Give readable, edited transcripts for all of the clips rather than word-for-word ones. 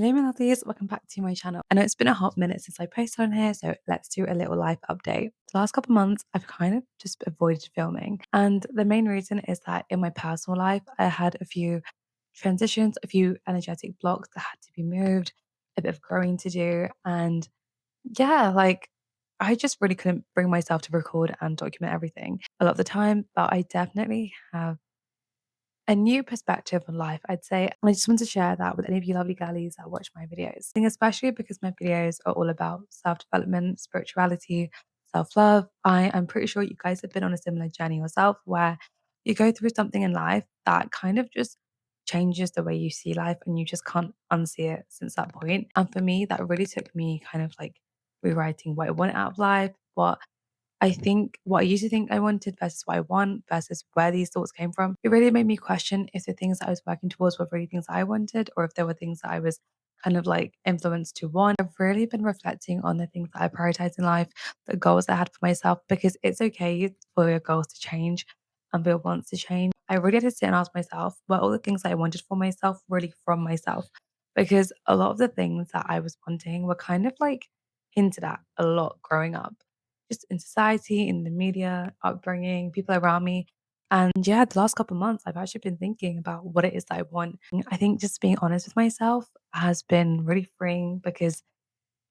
Hello, my lovelies. Welcome back to my channel. I know it's been a hot minute since I posted on here, so let's do a little life update. The last couple months, I've kind of just avoided filming. And the main reason is that in my personal life, I had a few transitions, a few energetic blocks that had to be moved, a bit of growing to do. And yeah, I just really couldn't bring myself to record and document everything a lot of the time, but I definitely have a new perspective on life, I'd say. And I just want to share that with any of you lovely girlies that watch my videos. I think especially because my videos are all about self-development, spirituality, self-love. I am pretty sure you guys have been on a similar journey yourself where you go through something in life that kind of just changes the way you see life and you just can't unsee it since that point. And for me, that really took me kind of like rewriting what I want out of life, what I used to think I wanted versus what I want versus where these thoughts came from. It really made me question if the things that I was working towards were really things I wanted or if there were things that I was kind of like influenced to want. I've really been reflecting on the things that I prioritize in life, the goals I had for myself, because it's okay for your goals to change and for your wants to change. I really had to sit and ask myself, were all the things that I wanted for myself really from myself? Because a lot of the things that I was wanting were kind of like hinted at a lot growing up just in society, in the media, upbringing, people around me. And yeah, the last couple of months, I've actually been thinking about what it is that I want. I think just being honest with myself has been really freeing because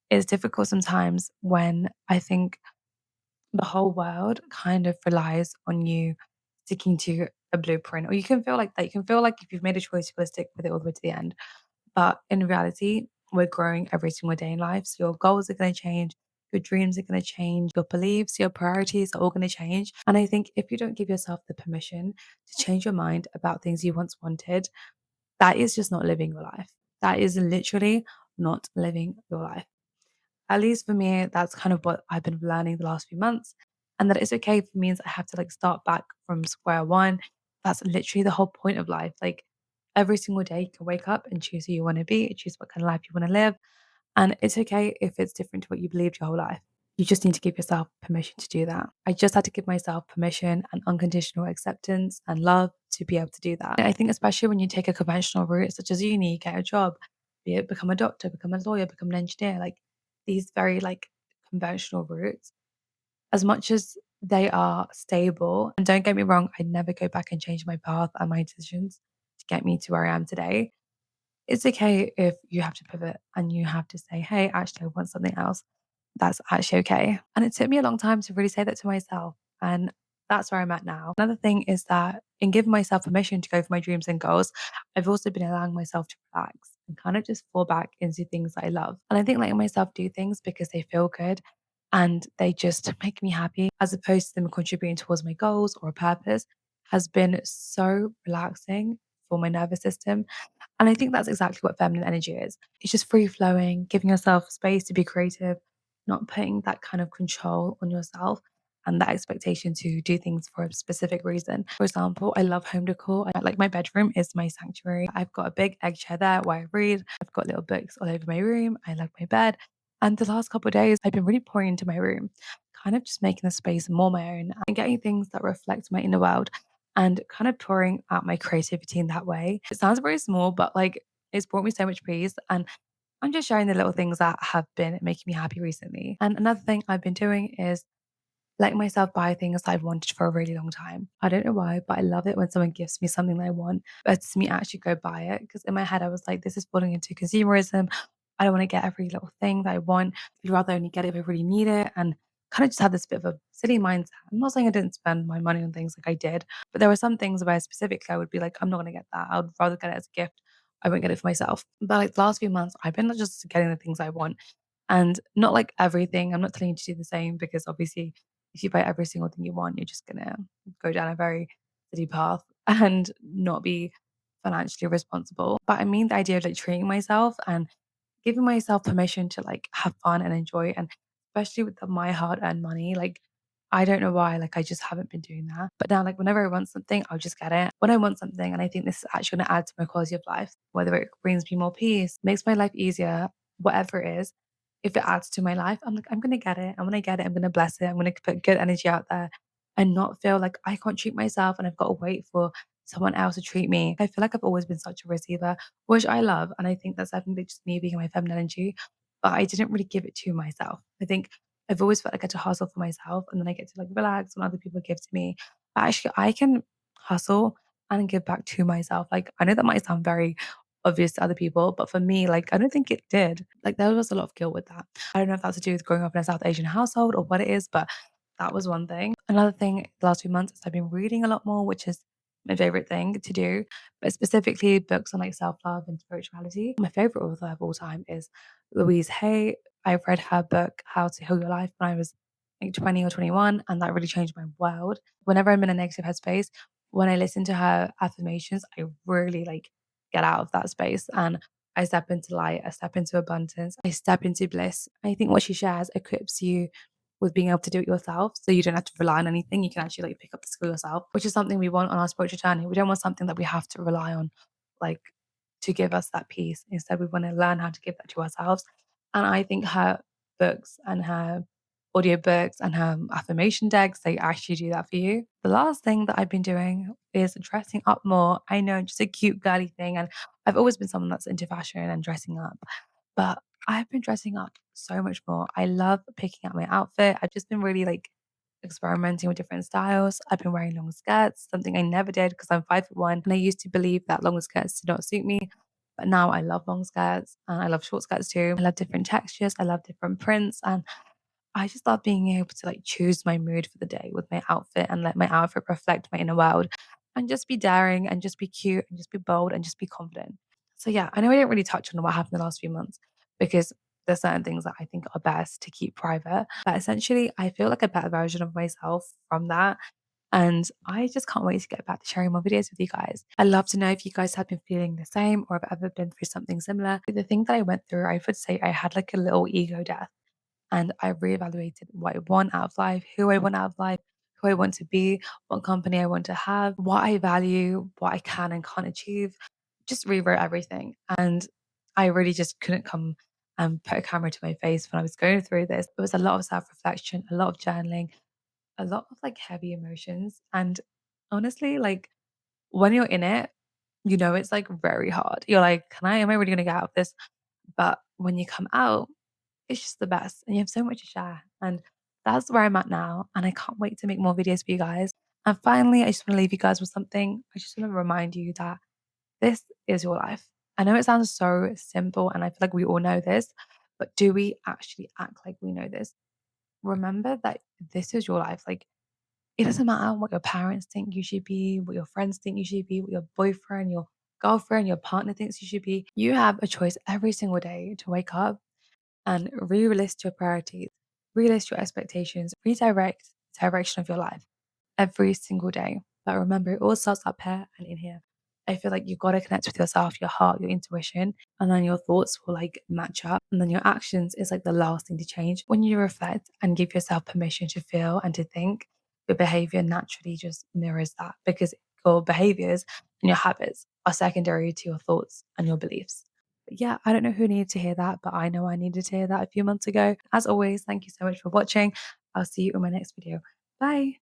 it's difficult sometimes when I think the whole world kind of relies on you sticking to a blueprint, or you can feel like that. You can feel like if you've made a choice, you're going to stick with it all the way to the end. But in reality, we're growing every single day in life. So your goals are going to change, your dreams are going to change, your beliefs, your priorities are all going to change. And I think if you don't give yourself the permission to change your mind about things you once wanted, that is just not living your life. That is literally not living your life. At least for me, that's kind of what I've been learning the last few months. And that it's okay for means I have to like start back from square one. That's literally the whole point of life. Like every single day you can wake up and choose who you want to be, choose what kind of life you want to live. And it's okay if it's different to what you believed your whole life. You just need to give yourself permission to do that. I just had to give myself permission and unconditional acceptance and love to be able to do that. And I think especially when you take a conventional route such as uni, get a job, be it become a doctor, become a lawyer, become an engineer, like these very like conventional routes, as much as they are stable, and don't get me wrong, I'd never go back and change my path and my decisions to get me to where I am today. It's okay if you have to pivot and you have to say, hey, actually, I want something else. That's actually okay. And it took me a long time to really say that to myself. And that's where I'm at now. Another thing is that in giving myself permission to go for my dreams and goals, I've also been allowing myself to relax and kind of just fall back into things that I love. And I think letting myself do things because they feel good and they just make me happy, as opposed to them contributing towards my goals or a purpose, has been so relaxing for my nervous system. And I think that's exactly what feminine energy is. It's just free flowing, giving yourself space to be creative, not putting that kind of control on yourself and that expectation to do things for a specific reason. For example, I love home decor. Like my bedroom is my sanctuary. I've got a big egg chair there where I read. I've got little books all over my room. I love my bed. And the last couple of days, I've been really pouring into my room, kind of just making the space more my own and getting things that reflect my inner world and kind of pouring out my creativity in that way. It sounds very small, but like it's brought me so much peace. And I'm just sharing the little things that have been making me happy recently. And another thing I've been doing is letting myself buy things I've wanted for a really long time. I don't know why, but I love it when someone gives me something that I want versus me actually go buy it. Because in my head, I was like, this is falling into consumerism. I don't want to get every little thing that I want. I'd rather only get it if I really need it. And kind of just had this bit of a silly mindset. I'm not saying I didn't spend my money on things like I did, but there were some things where specifically I would be like, I'm not going to get that. I would rather get it as a gift. I won't get it for myself. But like the last few months, I've been just getting the things I want and not like everything. I'm not telling you to do the same because obviously if you buy every single thing you want, you're just gonna go down a very silly path and not be financially responsible. But I mean the idea of like treating myself and giving myself permission to like have fun and enjoy and especially with my hard earned money, like I don't know why, like I just haven't been doing that. But now like whenever I want something, I'll just get it. When I want something and I think this is actually gonna add to my quality of life, whether it brings me more peace, makes my life easier, whatever it is, if it adds to my life, I'm like, I'm gonna get it. I'm gonna get it. I'm gonna bless it. I'm gonna put good energy out there and not feel like I can't treat myself and I've got to wait for someone else to treat me. I feel like I've always been such a receiver, which I love. And I think that's definitely just me being in my feminine energy. But I didn't really give it to myself. I think I've always felt like I had to hustle for myself and then I get to like relax when other people give to me. But actually, I can hustle and give back to myself. Like, I know that might sound very obvious to other people, but for me, like, I don't think it did. Like, there was a lot of guilt with that. I don't know if that's to do with growing up in a South Asian household or what it is, but that was one thing. Another thing the last few months is I've been reading a lot more, which is my favorite thing to do, but specifically books on like self-love and spirituality. My favorite author of all time is Louise Hay. I've read her book, How to Heal Your Life, when I was like 20 or 21, and that really changed my world. Whenever I'm in a negative headspace, when I listen to her affirmations, I really like get out of that space and I step into light, I step into abundance, I step into bliss. I think what she shares equips you with being able to do it yourself. So you don't have to rely on anything. You can actually like pick up the skill yourself, which is something we want on our spiritual journey. We don't want something that we have to rely on, like to give us that peace. Instead, we want to learn how to give that to ourselves. And I think her books and her audiobooks and her affirmation decks, they actually do that for you. The last thing that I've been doing is dressing up more. I know, just a cute girly thing. And I've always been someone that's into fashion and dressing up. But I've been dressing up so much more. I love picking out my outfit. I've just been really like experimenting with different styles. I've been wearing long skirts, something I never did because I'm 5'1", and I used to believe that long skirts did not suit me. But now I love long skirts and I love short skirts too. I love different textures. I love different prints. And I just love being able to like choose my mood for the day with my outfit and let my outfit reflect my inner world and just be daring and just be cute and just be bold and just be confident. So yeah, I know I didn't really touch on what happened the last few months because there's certain things that I think are best to keep private. But essentially, I feel like a better version of myself from that. And I just can't wait to get back to sharing more videos with you guys. I'd love to know if you guys have been feeling the same or have ever been through something similar. The thing that I went through, I would say I had like a little ego death and I reevaluated what I want out of life, who I want out of life, who I want to be, what company I want to have, what I value, what I can and can't achieve. Just rewrote everything. And I really just couldn't come and put a camera to my face when I was going through this. It was a lot of self reflection, a lot of journaling, a lot of like heavy emotions. And honestly, like when you're in it, you know, it's like very hard. You're like, am I really going to get out of this? But when you come out, it's just the best, and you have so much to share, and that's where I'm at now, and I can't wait to make more videos for you guys. And finally, I just wanna leave you guys with something. I just wanna remind you that this is your life. I know it sounds so simple, and I feel like we all know this, but do we actually act like we know this? Remember that this is your life. Like, it doesn't matter what your parents think you should be, what your friends think you should be, what your boyfriend, your girlfriend, your partner thinks you should be. You have a choice every single day to wake up and re-list your priorities, re-list your expectations, redirect the direction of your life every single day. But remember, it all starts up here and in here. I feel like you've got to connect with yourself, your heart, your intuition, and then your thoughts will like match up. And then your actions is like the last thing to change. When you reflect and give yourself permission to feel and to think, your behavior naturally just mirrors that because your behaviors and your habits are secondary to your thoughts and your beliefs. But yeah, I don't know who needed to hear that, but I know I needed to hear that a few months ago. As always, thank you so much for watching. I'll see you in my next video. Bye.